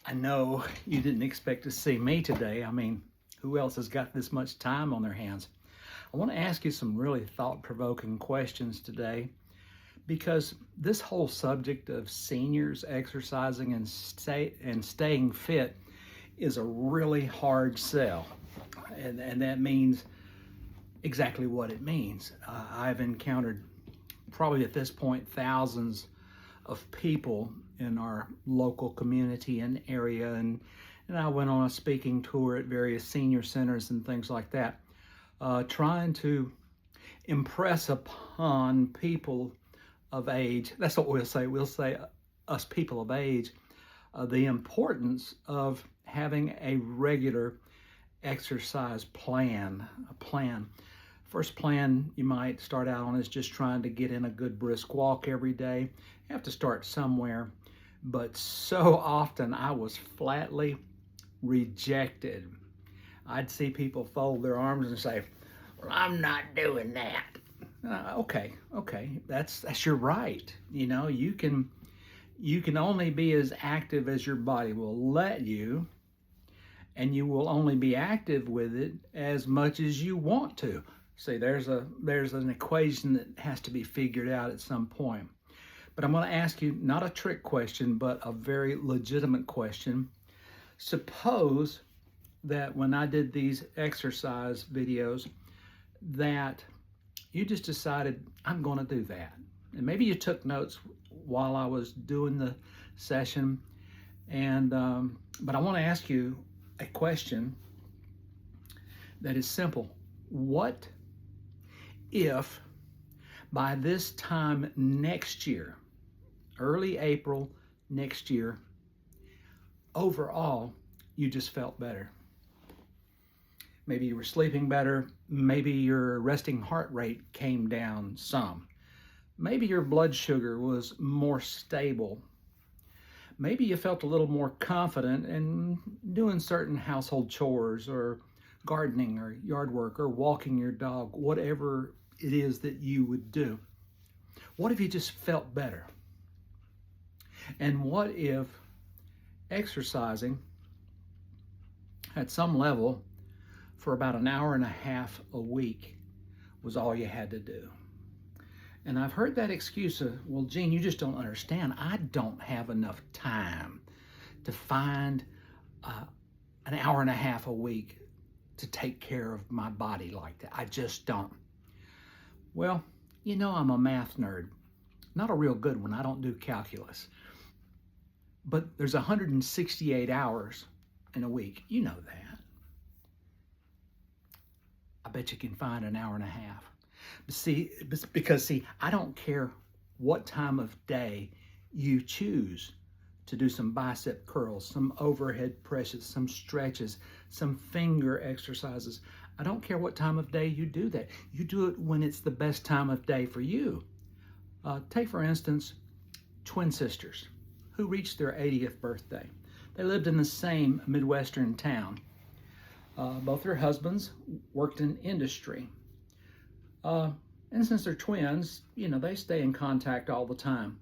I know you didn't expect to see me today. I mean, who else has got this much time on their hands? I want to ask you some really thought provoking questions today because this whole subject of seniors exercising and staying fit is a really hard sell. And that means exactly what it means. I've encountered probably at this point thousands of people in our local community and area, and I went on a speaking tour at various senior centers and things like that, trying to impress upon people of age. That's what we'll say. We'll say us people of age, the importance of having a regular exercise plan. A plan. First plan you might start out on is just trying to get in a good brisk walk every day. You have to start somewhere, but so often I was flatly rejected. I'd see people fold their arms and say, "Well, I'm not doing that." Okay, that's your right. You can only be as active as your body will let you, and you will only be active with it as much as you want to. See, there's an equation that has to be figured out at some point. But I'm going to ask you not a trick question, but a very legitimate question. Suppose that when I did these exercise videos, that you just decided, I'm going to do that. And maybe you took notes while I was doing the session. But I want to ask you a question that is simple. What if by this time next year, early April next year, overall, you just felt better? Maybe you were sleeping better. Maybe your resting heart rate came down some. Maybe your blood sugar was more stable. Maybe you felt a little more confident in doing certain household chores or gardening or yard work or walking your dog, whatever it is that you would do. What if you just felt better? And what if exercising at some level for about an hour and a half a week was all you had to do? And I've heard that excuse of, well, Gene, you just don't understand. I don't have enough time to find an hour and a half a week to take care of my body like that. I just don't. Well, I'm a math nerd. Not a real good one. I don't do calculus. But there's 168 hours in a week. You know that. I bet you can find an hour and a half. Because I don't care what time of day you choose to do some bicep curls, some overhead presses, some stretches, some finger exercises. I don't care what time of day you do that. You do it when it's the best time of day for you. Take, for instance, twin sisters who reached their 80th birthday. They lived in the same Midwestern town. Both their husbands worked in industry. And since they're twins, they stay in contact all the time.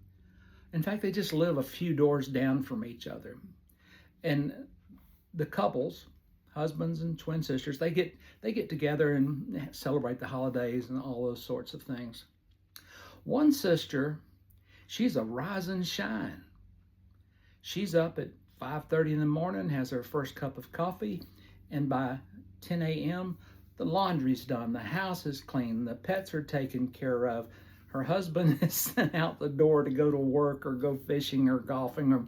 In fact, they just live a few doors down from each other. And the couples, husbands and twin sisters, they get together and celebrate the holidays and all those sorts of things. One sister, she's a rise and shine. She's up at 5:30 in the morning, has her first cup of coffee, and by 10 a.m., the laundry's done, the house is clean, the pets are taken care of, her husband is sent out the door to go to work or go fishing or golfing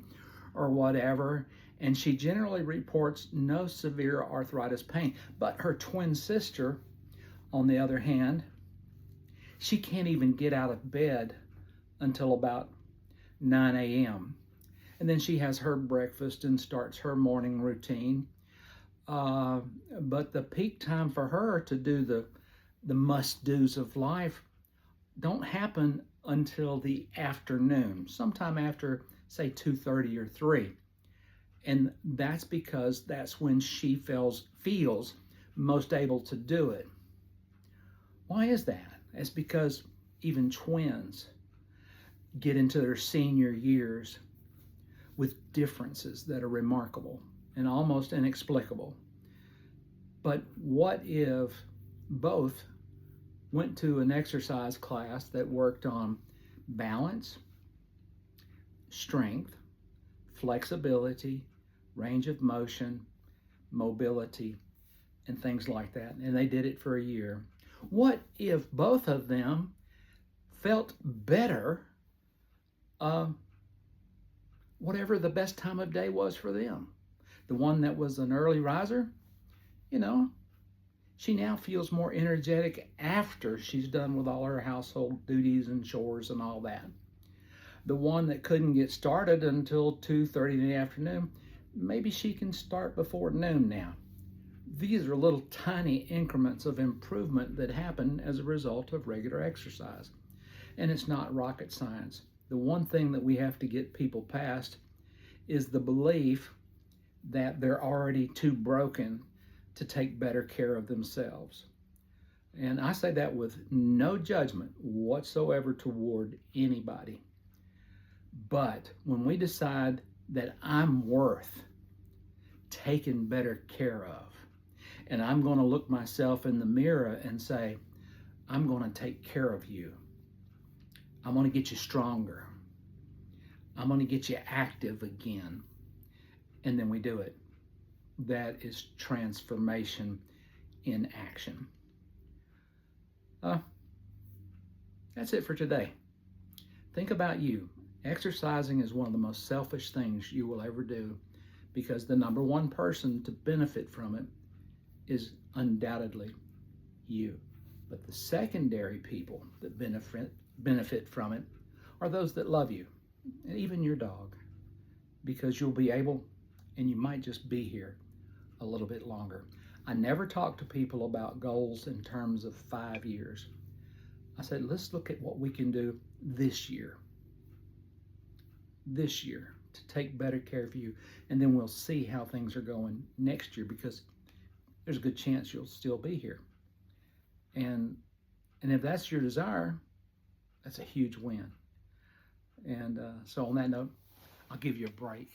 or whatever, and she generally reports no severe arthritis pain. But her twin sister, on the other hand, she can't even get out of bed until about 9 a.m. And then she has her breakfast and starts her morning routine. But the peak time for her to do the must-dos of life don't happen until the afternoon, sometime after, say, 2:30 or 3. And that's because that's when she feels most able to do it. Why is that? It's because even twins get into their senior years with differences that are remarkable and almost inexplicable. But what if both went to an exercise class that worked on balance, strength, flexibility, range of motion, mobility, and things like that, and they did it for a year? What if both of them felt better, whatever the best time of day was for them? The one that was an early riser, she now feels more energetic after she's done with all her household duties and chores and all that. The one that couldn't get started until 2:30 in the afternoon, maybe she can start before noon now. These are little tiny increments of improvement that happen as a result of regular exercise. And it's not rocket science. The one thing that we have to get people past is the belief that they're already too broken to take better care of themselves. And I say that with no judgment whatsoever toward anybody. But when we decide that I'm worth taken better care of, and I'm going to look myself in the mirror and say, I'm going to take care of you. I'm going to get you stronger. I'm going to get you active again. And then we do it. That is transformation in action. That's it for today. Think about you. Exercising is one of the most selfish things you will ever do, because the number one person to benefit from it is undoubtedly you. But the secondary people that benefit from it are those that love you, and even your dog, because you'll be able, and you might just be here a little bit longer. I never talk to people about goals in terms of 5 years. I said, let's look at what we can do this year to take better care of you, and then we'll see how things are going next year, because there's a good chance you'll still be here. And if that's your desire, that's a huge win. And so on that note, I'll give you a break.